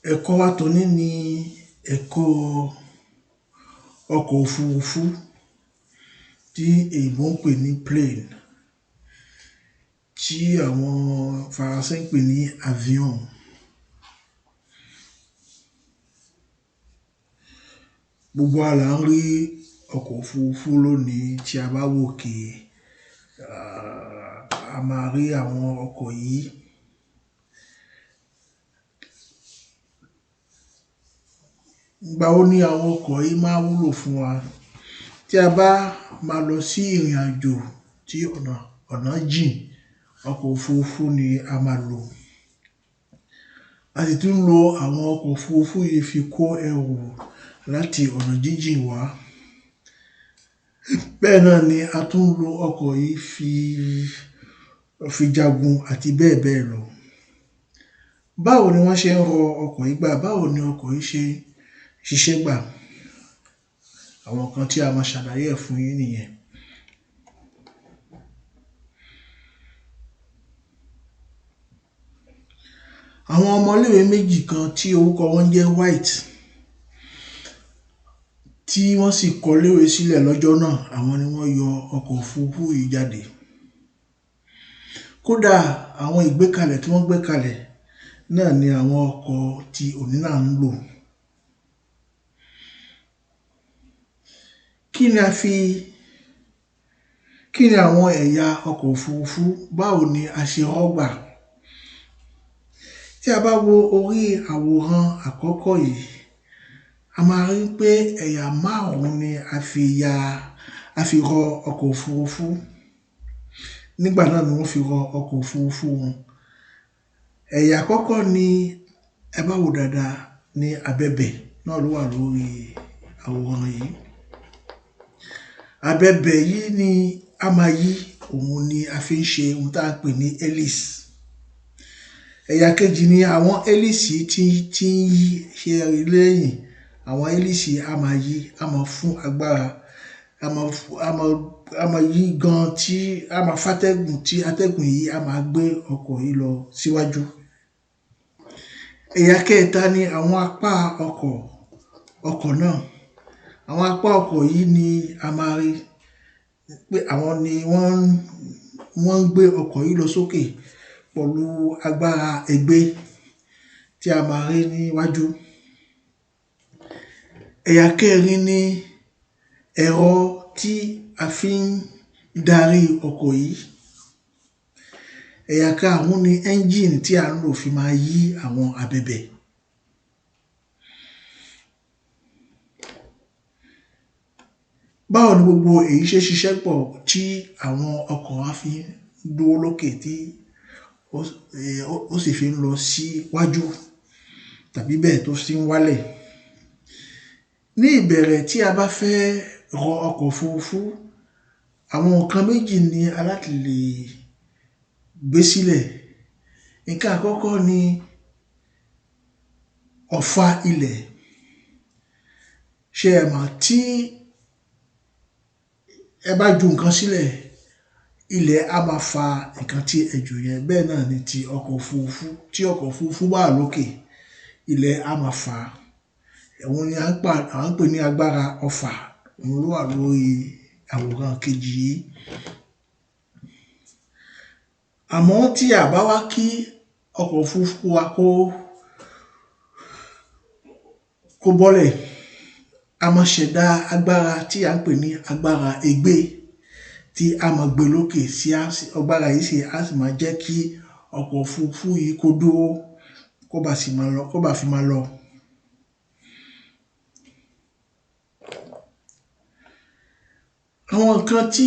Ẹ̀kọ́ wa tòní ni ẹ̀kọ́ ọkọ̀ òfurufú tí èèbó ń pè ní plane, tí àwọn Faransé ń pè ní avion. Gbogbo wa là ń rí ọkọ̀ òfurufú lónìí. Tí a bá wòkè, a máa rí àwọn ọkọ̀ yìí. Ìgbà wo ni àwọn ọkọ̀ yìí máa wúlò fún wa? Tí a bá máa lọ sí ìrìn àjò tí ọ̀nà jìn, ọkọ̀ òfurufú ni a máa lò. A sì tún lo àwọn ọkọ̀ òfurufú yìí fi kó ẹrù láti ọ̀nà jíjìn wá. Bẹ́ẹ̀ náà ni a tún lo ọkọ̀ yìí fi jagun àti bẹ́ẹ̀ bẹ́ẹ̀ lọ. Báwo ni wọ́n ṣe ń rọ ọkọ̀ yìí gbà? Báwo ni ọkọ̀ yìí ṣe ṣiṣẹ́ gbà? Àwọn nǹkan tí a máa ṣàlàyé ẹ̀ fún yín nìyẹn. Àwọn ọmọléèwé méjì kan tí orúkọ wọn jẹ́ White, tí wọ́n sì kọ léwé sílẹ̀ lọ́jọ́ náà, àwọn ni wọ́n yọ ọkọ̀ òfurufú yìí jáde. Kódà àwọn ìgbékalẹ̀ tí wọ́n gbé kalẹ̀ náà ni àwọn ọkọ̀ tí òní náà ń lò. Kí ni àwọn ẹ̀yà ọkọ̀ òfurufú? Báwo ni a ṣe rọ́ gbà? Tí a bá wo orí àwòrán àkọ́kọ́ yìí, a máa rí pé ẹ̀yà márùn-ún ni a fi rọ ọkọ̀ òfurufú. Nígbà náà ni wọ́n fi rọ ọkọ̀ òfurufú wọn. Ẹ̀yà àkọ́kọ́ ni, ẹ bá wò dáadáa, ní abẹ̀bẹ̀ náà ló wà lórí àwòrán yìí. Abẹ̀bẹ̀ yìí ni a máa yí, òun ni a fi ń ṣe ohun tá à ń pè ní hélice. Ẹ̀yà kejì ni àwọn hélice tí ń yí ṣe lẹ́yìn. Àwọn hélice a máa yí, a máa fún agbára, a máa yí gan, tí a máa fàtẹ́gùn, tí atẹ́gùn yìí a máa gbé ọkọ̀ yìí lọ síwájú. Ẹ̀yà kẹta ni àwọn apá ọkọ̀ náà. Àwọn apá ọkọ̀ yìí ni a máa rí pé àwọn ni wọ́n ń gbé ọkọ̀ yìí lọ sókè pẹ̀lú agbára ẹgbẹ́ tí a máa rí níwájú. Ẹ̀yà kẹrin ni ẹ̀rọ tí a fi ń darí ọkọ̀ yìí. Ẹ̀yà karùn-ún ni ẹ́ńjíìnì tí à ń lò fi máa yí àwọn abẹ̀bẹ̀. Báwo ni gbogbo èyí ṣe ṣiṣẹ́ pọ̀ tí àwọn ọkọ̀ wa fi ń dúró lókè tí ó sì fi ń lọ síwájú tàbí bẹ́ẹ̀ tó sì ń wálẹ̀? Ní ìbẹ̀rẹ̀, tí a bá fẹ́ rọ ọkọ̀ òfurufú, àwọn nǹkan méjì ni a láti lè gbé sílẹ̀. Nǹkan àkọ́kọ́ ni ọ̀fà ilẹ̀. Ṣé ẹ mọ̀, tí ẹ bá ju nǹkan sílẹ̀, ilẹ̀ á máa fa nǹkan tí ẹ jù yẹn. Bẹ́ẹ̀ náà ni ti ọkọ̀ òfurufú. Tí ọkọ̀ òfurufú wà lókè, ilẹ̀ á máa fà á. Òun ni à ń pè ní agbára ọfà. Òun ló wà lórí àwòrán kejì yìí. Àmọ́ tí a bá wá kí ọkọ̀ òfurufú wa kó bọ́lẹ̀, a máa ṣẹ̀dá agbára tí à ń pè ní agbára ẹgbẹ́, tí a máa gbé lókè sí agbára yìí á sì máa jẹ́ kí ọkọ̀ òfurufú yìí kó dúró, kó bá fi máa lọ. Àwọn nǹkan tí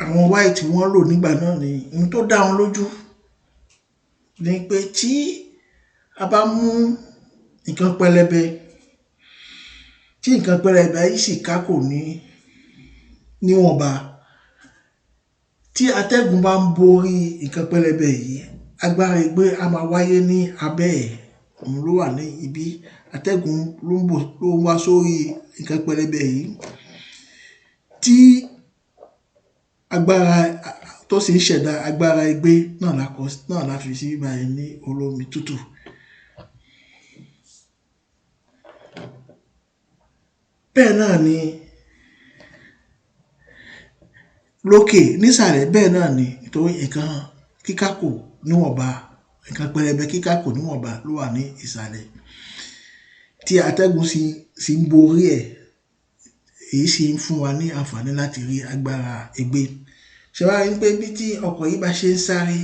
àwọn White wọ́n lò nígbà náà ni ohun tó dá wọn lójú ni pé tí a bá mú nǹkan pẹlẹbẹ, tí nǹkan pẹlẹbẹ yìí sì kákò níwọ̀nba, tí atẹ́gùn bá ń borí nǹkan pẹlẹbẹ yìí, agbára ẹgbẹ́ a máa wáyé ní abẹ́ ẹ̀. Òun ló wà ní ibi. Atẹ́gùn ló ń wá sórí nǹkan pẹlẹbẹ yìí, tí agbára tó sì ń ṣẹ̀dá agbára ẹgbẹ́ náà la fi sí báyìí ní olómi tútù. bẹ́ẹ̀ náà ni lókè nísàlẹ̀ bẹ́ẹ̀ náà ni nítorí nǹkan kíkákò níwọ̀nba, nǹkan pẹlẹbẹ kíkákò níwọ̀nba ló wà ní ìsàlẹ̀ tí atẹ́gùn sì ń borí ẹ̀, èyí sì ń fún wa ní àǹfààní láti rí agbára ègbé. Ṣé wá rí pé bí tí ọkọ̀ yìí bá ṣe ń sáré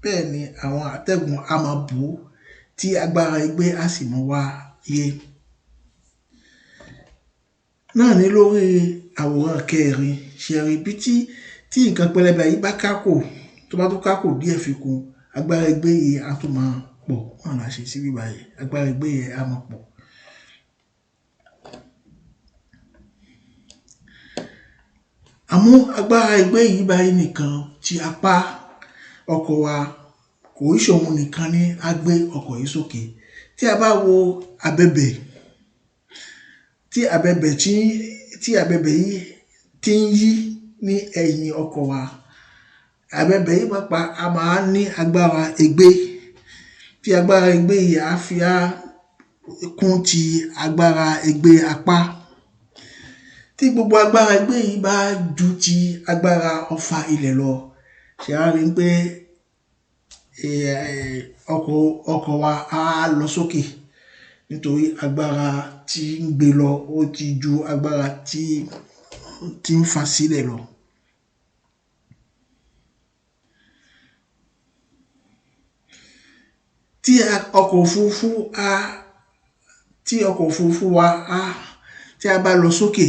bẹ́ẹ̀ ni àwọn atẹ́gùn á máa bò ó tí agbára ègbé á sì máa wáyé. Náà ni lórí àwòrán kẹrin ṣe rí bí tí nǹkan pẹlẹbẹ yìí bá kákò, tó bá tó kákò díẹ̀ fi kún, agbára ègbé yìí á tún máa pọ̀. Náà la ṣe sí bíbá yìí, agbára ègbé yẹn á máa pọ̀. Àmọ́ agbára ègbé yìí báyìí nìkan tí apá ọkọ̀ wa kò í ṣe òun nìkan ní á gbé ọkọ̀ yìí sókè. Tí a bá wo abẹ̀bẹ̀, tí abẹ̀bẹ̀ yìí ti ń yí ní ẹ̀yìn ọkọ̀ wa, abẹ̀bẹ̀ yìí pàápàá a máa ní agbára ègbé, tí agbára ègbé yìí á fi kún ti agbára ègbé apá. Tí gbogbo agbára ègbé yìí bá ju ti agbára ọfà ilẹ̀ lọ, ṣe á rí pé ọkọ̀ wa á lọ sókè nítorí agbára tí ń gbé lọ ó ti ju agbára tí ń fà sílẹ̀ lọ. Tí ọkọ̀ òfurufú wa tí a bá lọ sókè,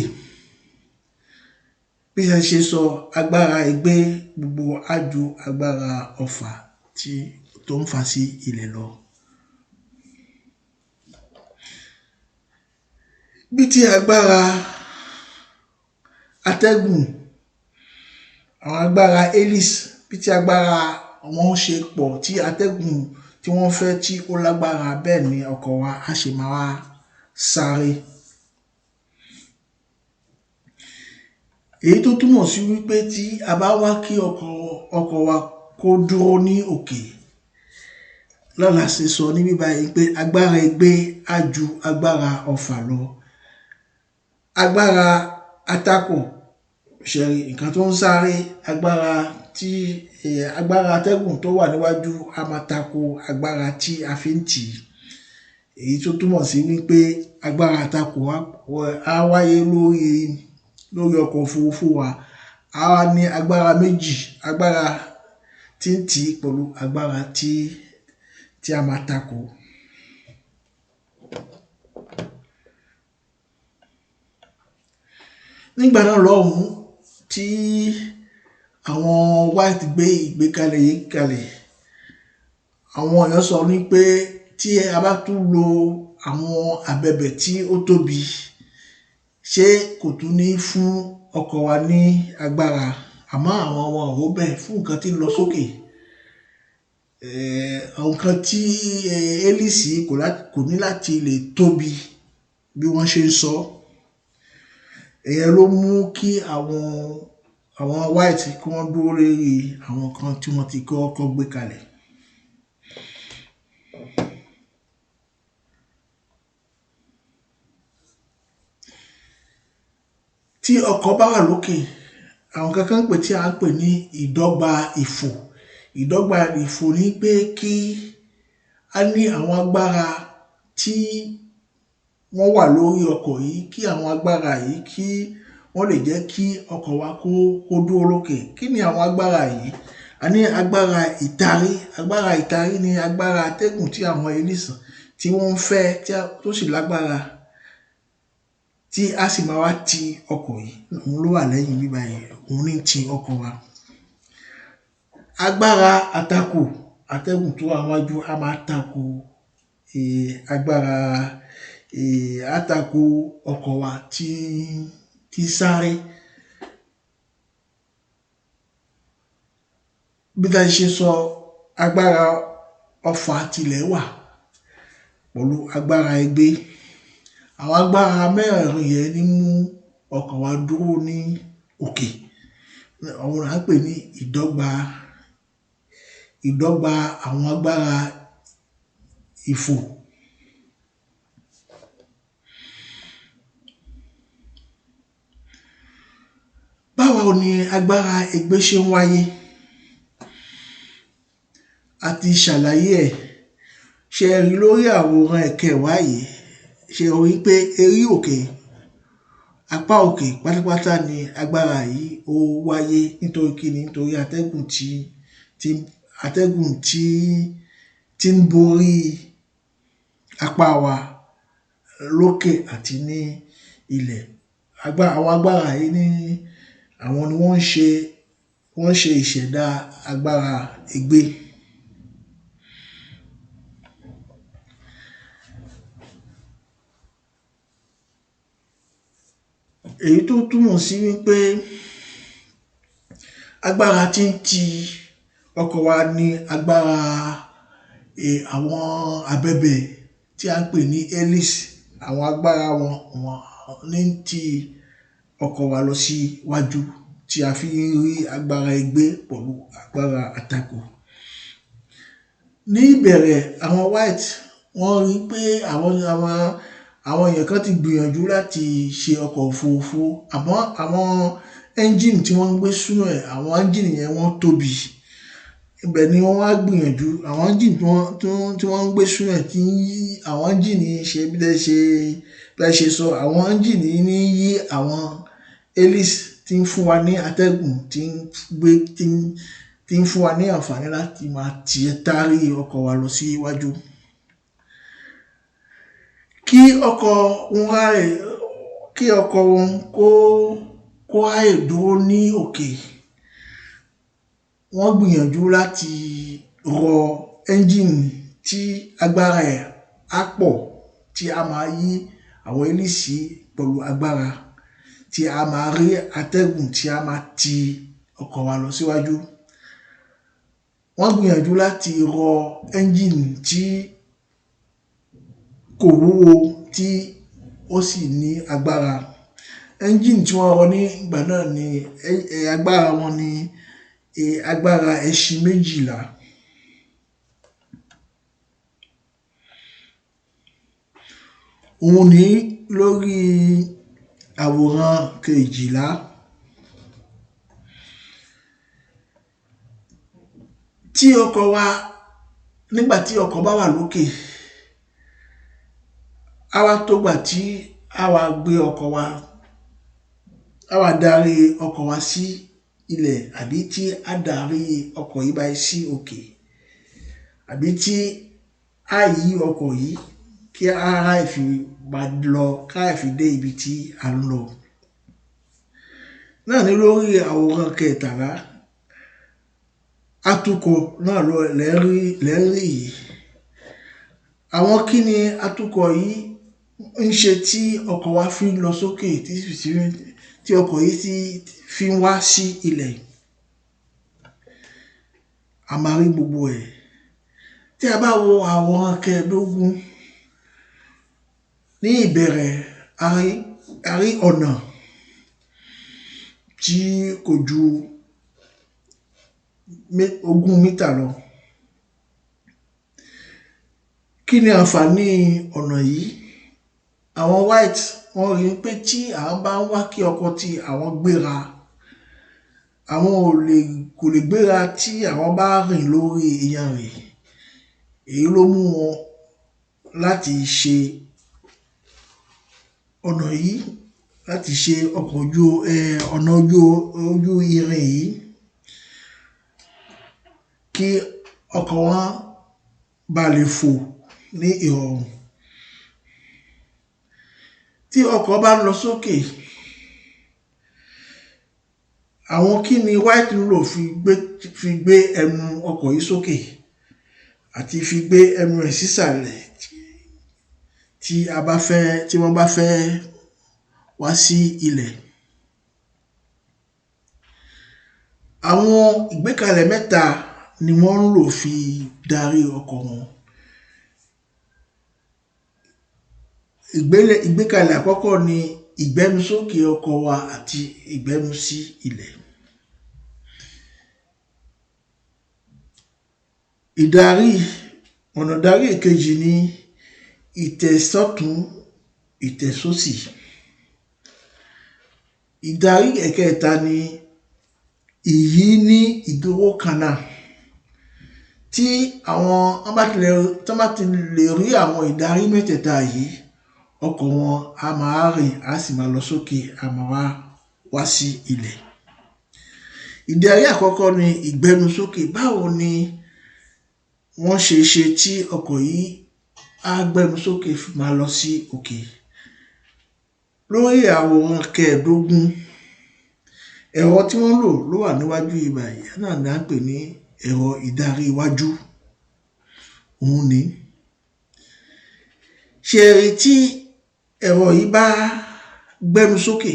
bí a ṣe sọ, agbára ègbé gbogbo á ju agbára ọfà tó ń fà sí ilẹ̀ lọ. Bí tí agbára atẹ́gùn, àwọn agbára hélice, bí tí agbára wọn ṣe pọ̀ tí atẹ́gùn tí wọ́n fẹ́ tí ó lágbára, bẹ́ẹ̀ ni ọkọ̀ wa á ṣe máa wá sáré. Èyí tó túmọ̀ sí wípé tí a bá wá kí ọkọ̀ wa kó dúró ní òkè, lọ́la ṣe sọ ní bíbá yìí pé agbára ègbé á ju agbára ọfà lọ. Agbára atakò, ṣẹ̀rí nǹkan tó ń sáré, agbára atẹ́gùn tó wà níwájú á máa tako agbára tí a fi ń tì í. Èyí tó túmọ̀ sí wípé agbára atakò á wáyé lórí ọkọ̀ òfurufú wa. A wá ní agbára méjì, agbára tí ń tì í pẹ̀lú agbára tí a máa tako. Nígbà náà lọ́hùn tí àwọn white gbé ìgbékalẹ̀ yìí kalẹ̀, àwọn èèyàn sọ ní pé tí a bá tún lo àwọn abẹ̀bẹ̀ tí ó tóbi, ṣé kò tún ní fún ọkọ̀ wa ní agbára? Àmọ́ àwọn ọmọ ò bẹ́ẹ̀ fún nǹkan tí ń lọ sókè. Àwọn nǹkan tí hélice kò ní láti lè tóbi bí wọ́n ṣe ń sọ. Ìyẹn ló mú kí àwọn white kí wọ́n dúró lórí àwọn kan tí wọ́n ti kọ́kọ́ gbé kalẹ̀. Tí ọkọ̀ bá wà lókè, àwọn kankan pè tí a ń pè ní ìdọ́gba ìfò. Ìdọ́gba ìfò ni pé kí a ní àwọn agbára tí wọ́n wà lórí ọkọ̀ yìí, kí àwọn agbára yìí kí wọ́n lè jẹ́ kí ọkọ̀ wa kó dúró lókè. Kí ni àwọn agbára yìí? A ní agbára ìtarí. Agbára ìtarí ni agbára atẹ́gùn tí àwọn hélice tí wọ́n ń fẹ́ tó sì lágbára, tí a sì máa wá ti ọkọ̀ yìí. Òun ló wà lẹ́yìn bíbá yìí, òun ní ti ọkọ̀ wa. Agbára àtakò, atẹ́gùn tó wà níwájú a máa tako agbára àtakò ọkọ̀ wa tí sáré. Bí a ṣe sọ, agbára ọfà tilẹ̀ wà pẹ̀lú agbára ègbé. Àwọn agbára mẹ́rẹ̀ẹ̀rin yẹn ní mú ọkọ̀ wa dúró ní òkè. Àwọn là ń pè ní ìdọ́gba àwọn agbára ìfò. Báwo ni agbára ègbé ṣe ń wáyé? A ti ṣàlàyé ẹ̀. Ṣé ẹ rí lórí àwòrán ẹ̀kẹwàá yìí? Ṣé o rí pé erí òkè, apá òkè pátápátá ni agbára yìí ó wáyé nítorí kíni? Nítorí atẹ́gùn tí ń borí apá wa lókè àti ní ilẹ̀. Àwọn agbára yìí ni àwọn ni wọ́n ń ṣe ìṣẹ̀dá agbára ègbé. Èyí tó túmọ̀ sí wípé agbára tí ń ti ọkọ̀ wa ní agbára àwọn abẹ̀bẹ̀ tí a ń pè ní hélice. Àwọn agbára wọn ní ń ti ọkọ̀ wa lọ síwájú tí a fi ń rí agbára ègbé pẹ̀lú agbára àtakò. Ní ìbẹ̀rẹ̀ àwọn white wọ́n rí pé àwọn èèyàn kan ti gbìyànjú láti ṣe ọkọ̀ òfurufú, àmọ́ àwọn ẹ́ńjìnì tí wọ́n ń gbé sínú ẹ̀, àwọn ẹ́ńjìnì yẹn wọ́n tóbi. Ibẹ̀ ni wọ́n wá gbìyànjú àwọn ẹ́ńjìnì tí wọ́n ń gbé sínú ẹ̀ tí ń yí àwọn ẹ́ńjìnì ṣe bí ẹ ṣe sọ. Àwọn ẹ́ńjìnì ní yí àwọn hélice tí ń fún wa ní atẹ́gùn tí ń fún wa ní àǹfààní láti máa taari ọkọ̀ wa lọ síwájú. Kí ọkọ̀ wọn kó ráyè dúró ní òkè, wọ́n gbìyànjú láti rọ ẹ́ńjìnì tí agbára ẹ̀ á pọ̀, tí a máa yí àwọn hélice pẹ̀lú agbára, tí a máa rí atẹ́gùn tí a máa ti ọkọ̀ wa lọ síwájú. Wọ́n gbìyànjú láti rọ ẹ́ńjìnì tí kò wúwo tí ó sì ní agbára. Ẹ́ńjìnì tí wọ́n rọ ní ìgbà náà ni agbára wọn ni agbára ẹṣin 12. Òun ní lórí àwòrán 12. Nígbà tí ọkọ̀ bá wà lókè, á wá tógbà tí a wá gbé ọkọ̀ wa, a wá darí ọkọ̀ wa sí ilẹ̀, àbí tí a darí ọkọ̀ yìí báyìí sí òkè, àbí tí a yí ọkọ̀ yìí kí ara fi máa lọ, ká fi dé ibi tí a ń lọ. Náà ni lórí àwòrán 13, atukọ̀ náà lẹ́rí yìí. Àwọn kí ni atukọ̀ yìí ń ṣe tí ọkọ̀ wa fi ń lọ sókè tí ọkọ̀ yìí fi ń wá sí ilẹ̀? A máa rí gbogbo ẹ̀. Tí a bá wo àwòrán 15, ní ìbẹ̀rẹ̀ a rí ọ̀nà tí kò ju 20 mítà lọ. Kí ni àǹfààní ọ̀nà yìí? Àwọn white wọ́n rí pé tí àwọn bá ń wá kí ọkọ̀ tí àwọn gbéra, àwọn kò lè gbéra tí àwọn bá rìn lórí iyanrìn. Èyí ló mú wọn láti ṣe ọ̀nà yìí, láti ṣe ọ̀nà ojú irin yìí kí ọkọ̀ wọn bá lè fò ní ìrọ̀rùn. Tí ọkọ̀ bá ń lọ sókè, àwọn kí ni white ń lò fi gbé ẹnu ọkọ̀ yìí sókè àti fi gbé ẹnu ẹ̀ sísàlẹ̀ tí wọ́n bá fẹ́ wá sí ilẹ̀? Àwọn ìgbékalẹ̀ mẹ́ta ni wọ́n ń lò fi darí ọkọ̀ wọn. Ìgbékalẹ̀ àkọ́kọ́ ni ìgbẹ́nusókè ọkọ̀ wa àti ìgbẹ́nu sí ilẹ̀. Ọ̀nà ìdarí ìkejì ni ìtẹ̀sọ́tùn, ìtẹ̀sósì. Ìdarí ẹ̀kẹta ni Ìyí ní ìdúró kan náà. Tí wọ́n bá ti lè rí àwọn ìdarí mẹ́tẹ̀ẹ̀ta yìí, ọkọ̀ wọn á máa rìn, á sì máa lọ sókè, á máa wá sí ilẹ̀. Ìdarí àkọ́kọ́ ni ìgbẹnusókè. Báwo ni wọ́n ṣe ṣe tí ọkọ̀ yìí á gbẹnusókè fi máa lọ sí òkè? Lórí àwòrán 15, ẹ̀rọ tí wọ́n lò ló wà níwájú ibà yìí, náà ni à ń pè ní ẹ̀rọ ìdarí iwájú. Òun ni. Ṣé ẹ rí tí ẹ̀rọ yìí bá gbẹnusókè,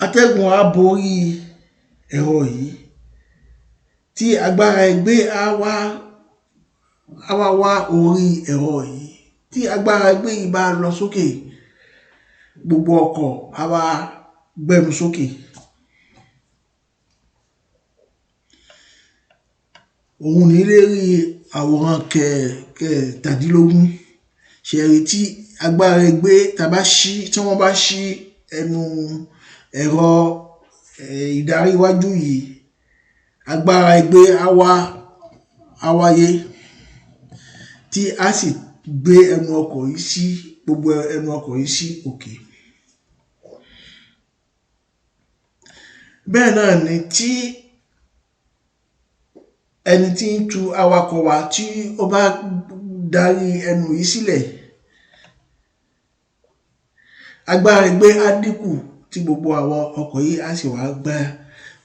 atẹ́gùn á borí ẹ̀rọ yìí, tí agbára ẹgbẹ́ á wá orí ẹ̀rọ yìí. Tí agbára ẹgbẹ́ yìí bá lọ sókè, gbogbo ọkọ̀ á wá gbẹnusókè. Òun ní lérí àwòrán 17. Ṣé ẹ rí tí agbára ẹgbẹ́ tí wọ́n bá ṣí ẹnu ẹ̀rọ ìdarí iwájú yìí, agbára ẹgbẹ́ á wáyé, tí a sì gbé gbogbo ẹnu ọkọ̀ yìí sí òkè. Bẹ́ẹ̀ náà ni tí ẹni tí ń tu awakọ̀ wá tí ó bá darí ẹnu yìí sílẹ̀, agbára ẹgbẹ́ á dínkù, tí gbogbo àwọn ọkọ̀ yìí á sì wá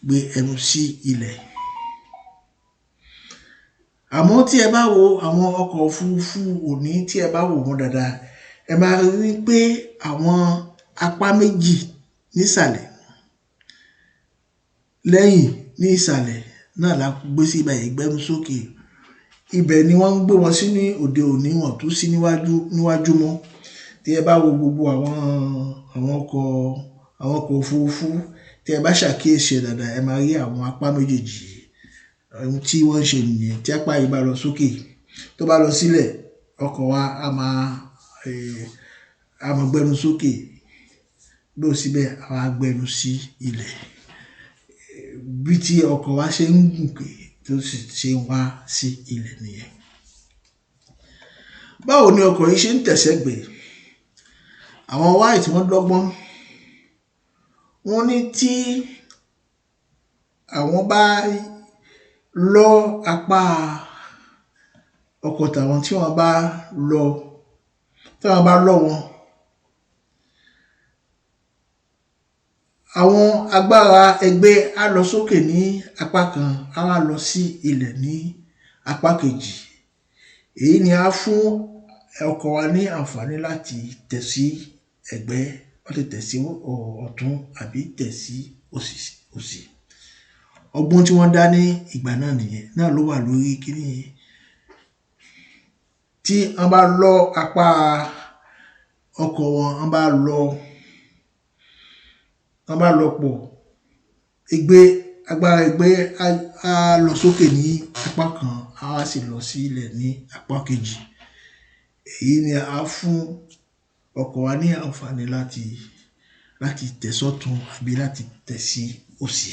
gbé ẹnu sí ilẹ̀. Àmọ́ tí ẹ bá wo àwọn ọkọ̀ òfurufú òní, tí ẹ bá wò wọ́n dáadáa, ẹ máa rí wípé àwọn apá méjì nísàlẹ̀, lẹ́yìn ní ìsàlẹ̀ náà la gbé sí ibà yìí, gbẹnusókè. Ibẹ̀ ni wọ́n ń gbé wọn sí ní òde òní, wọn tún sí níwájú mọ́. Tí ẹ bá wo gbogbo àwọn ọkọ̀ òfurufú, tí ẹ bá ṣàkíyèsí dáadáa, ẹ máa rí àwọn apá méjèèjì. Ohun tí wọ́n ń ṣe nìyẹn. Tí apá yìí bá lọ sókè, tó bá lọ sílẹ̀, ọkọ̀ wa á máa gbẹnusókè. Bí ó síbẹ̀, á wá gbẹnu sí ilẹ̀. Bí tí ọkọ̀ wa ṣe ń gùnkè tó sì ṣe ń wá sí ilẹ̀ nìyẹn. Báwo ni ọkọ̀ yìí ṣe ń tẹ̀sẹ̀gbẹ̀? Àwọn wáyé tí wọ́n dọ́gbọ́n, wọ́n ní tí àwọn bá lọ́ apá ọkọ̀ tàwọn, tí wọ́n bá lọ́ wọn, àwọn agbára ẹgbẹ́ á lọ sókè ní apá kan, á wá lọ sí ilẹ̀ ní apá kejì. Èyí ni á fún ọkọ̀ wa ní àǹfààní láti tẹ̀ sí ẹ̀gbẹ́, ó lè tẹ̀ sí ọ̀tún àbí tẹ̀ sí òsì. Ọgbọ́n tí wọ́n dá ní ìgbà náà nìyẹn, náà ló wà lórí kíní yẹn. Tí wọ́n bá lọ́ apá ọkọ̀ wọn, wọ́n bá lọ pọ̀, agbára ẹgbẹ́ á lọ sókè ní apá kan, á sì lọ sí ilẹ̀ ní apá kejì. Èyí ni á fún ọkọ̀ wa ní àǹfààní láti tẹ̀ sọ́tún àbí láti tẹ̀ sí òsì.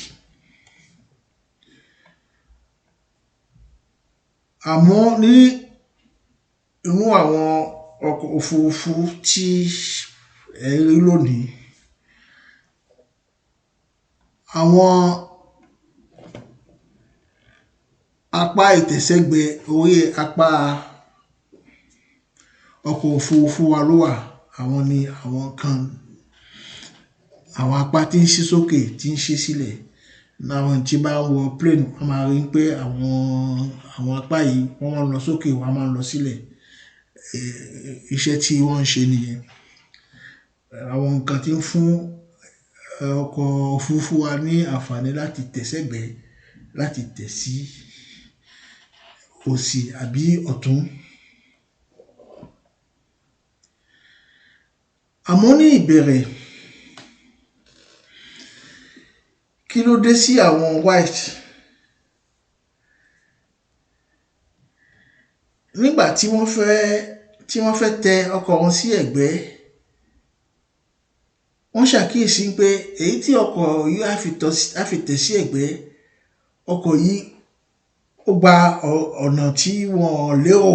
Àmọ́ ní inú àwọn ọkọ̀ òfurufú tí ẹ rí lónìí, àwọn apá ìtẹ̀sẹ̀gbẹ̀ orí apá ọkọ̀ òfurufú wa ló wà. Àwọn ni àwọn apá tí ń ṣí sókè, tí ń ṣí sílẹ̀. Láwọn tí bá ń wọ plane, wọ́n máa rí pé àwọn apá yìí wọ́n máa ń lọ sókè, wọ́n máa ń lọ sílẹ̀. Iṣẹ́ tí wọ́n ń ṣe nìyẹn. Àwọn nǹkan tí ń fún ọkọ̀ òfurufú wa ní àǹfààní láti tẹ̀sẹ̀gbẹ̀, láti tẹ̀ sí òsì àbí ọ̀tún. Àmọ́ ní ìbẹ̀rẹ̀, kí ló dé sí àwọn white? Nígbà tí wọ́n fẹ́ tẹ ọkọ̀ wọn sí ẹ̀gbẹ́, wọ́n ṣàkíyèsí pé èyí tí ọkọ̀ yìí á fi tẹ̀ sí ẹ̀gbẹ́, ọkọ̀ yìí ó gba ọ̀nà tí wọ́n lérò.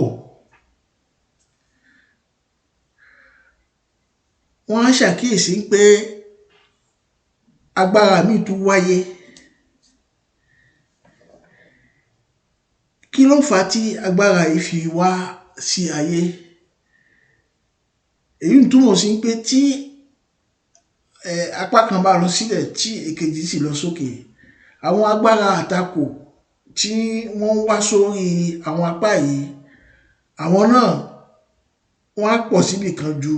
Wọ́n á ṣàkíyèsí pé agbára míì tún wáyé. Kí ló fà á tí agbára yìí fi wá sí ayé? Èyí ń túmọ̀ sí pé tí apá kan bá lọ sílẹ̀ tí èkejì sì lọ sókè, àwọn agbára àtakò tí wọ́n wá sórí àwọn apá yìí, àwọn náà wọ́n á pọ̀ síbì kan ju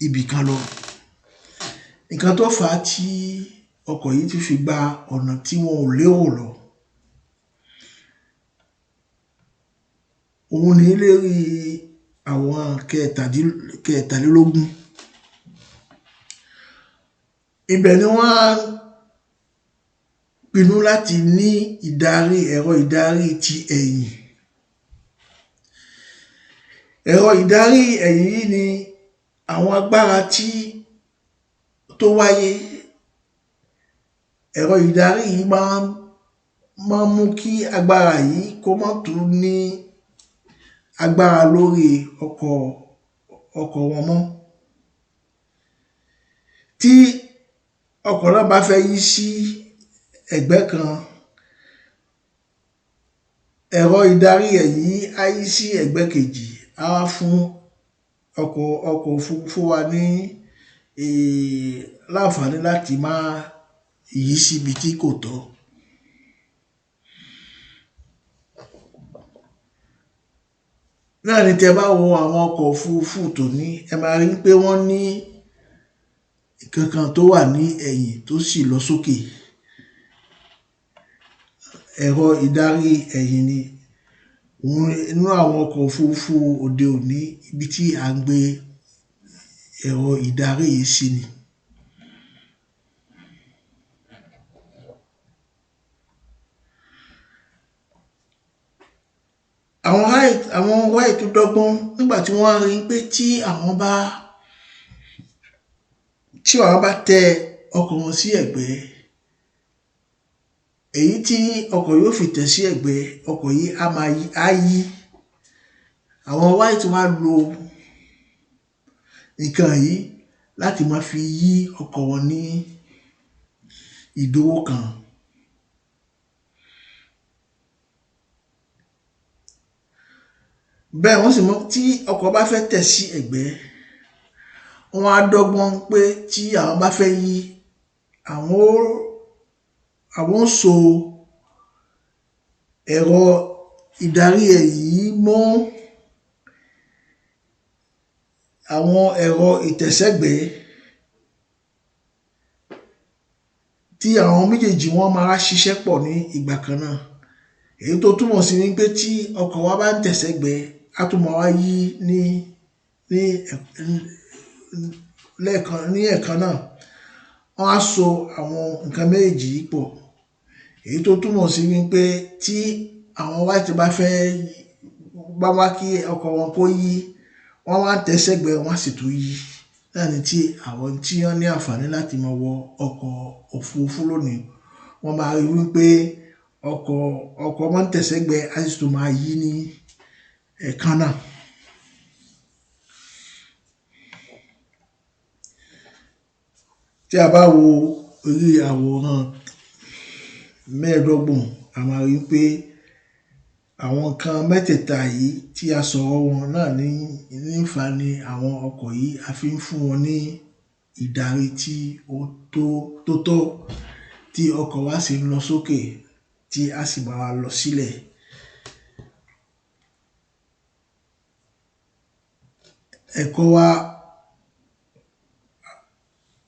ibì kan lọ. Nǹkan tó fà á tí ọkọ̀ yìí ti fi gba ọ̀nà tí wọn ò lérò lọ. Òun ní lérí àwọn kẹtàlélógún. Ibẹ̀ ni wọ́n á pinnu láti ní ẹ̀rọ ìdarí ti ẹ̀yìn. Ẹ̀rọ ìdarí ẹ̀yìn yìí ni àwọn agbára tó wáyé. Ẹ̀rọ ìdarí yìí máa ń mú kí agbára yìí kó má tún ní agbára lórí ọkọ̀ wọn mọ́. Tí ọkọ̀ náà bá fẹ́ yí sí ẹ̀gbẹ́ kan, ẹ̀rọ ìdarí ẹ̀yìn á yí sí ẹ̀gbẹ́ kejì, á wá fún ọkọ̀ òfurufú wa ní láǹfààní láti máa yí síbi tí kò tọ́. Náà ni tẹ́ bá wo àwọn ọkọ̀ òfurufú tòní, ẹ máa rí pé wọ́n ní nǹkan kan tó wà ní ẹ̀yìn tó sì lọ sókè. Ẹ̀rọ ìdarí ẹ̀yìn ni. Inú àwọn ọkọ̀ òfurufú òde òní, ibi tí à ń gbé ẹ̀rọ ìdarí yìí sí ni. Àwọn wáyé tó dọ́gbọ́n nígbà tí wọ́n rí pé tí àwọn bá tẹ ọkọ̀ wọn sí ẹ̀gbẹ́, èyí tí ọkọ̀ yóò fi tẹ̀ sí ẹ̀gbẹ́, ọkọ̀ yìí á yí. Àwọn wáyé tí wọ́n á lo nǹkan yìí láti máa fi yí ọkọ̀ wọn ní ìdúró kan. Bẹ́ẹ̀ wọ́n sì mọ̀ tí ọkọ̀ bá fẹ́ tẹ̀ sí ẹ̀gbẹ́, wọ́n á dọ́gbọ́n pé tí àwọn bá fẹ́ yí, àwọn ó so ẹ̀rọ ìdarí ẹ̀yìn mọ́ àwọn ẹ̀rọ ìtẹ̀sẹ́gbẹ̀ẹ́, tí àwọn méjèèjì wọn máa ṣiṣẹ́ pọ̀ ní ìgbà kan náà. Èyí tó túmọ̀ sí ni pé tí ọkọ̀ wa bá ń tẹ̀ sẹ́gbẹ̀ẹ́, á tún máa wá yí ní ẹ̀ẹ̀kan náà. Wọ́n á so àwọn nǹkan méjèèjì yìí pọ̀. Èyí tó túmọ̀ sí wípé tí àwọn wáyé bá wá kí ọkọ̀ wọn kó yí, wọ́n wá tẹ̀ sẹ́gbẹ̀ẹ́, wọ́n á sì tún yí. Náà ni tí àwọn tí wọ́n ní àǹfààní láti máa wọ ọkọ̀ òfurufú lónìí, wọ́n máa rí wípé ọkọ̀ máa ń tẹ̀ sẹ́gbẹ̀ẹ́, á sì tún máa yí ní ẹ̀ẹ̀kan náà. Tí a bá wo orí àwòrán 15, a máa rí pé àwọn nǹkan mẹ́tẹ̀ẹ̀ta yìí tí a sọ̀rọ̀ wọn náà ní àǹfààní àwọn ọkọ̀ yìí, a fi ń fún wọn ní ìdarí tí ó tọ́, tí ọkọ̀ wa sì ń lọ sókè, tí a sì máa lọ sílẹ̀. Ẹ̀kọ́ wa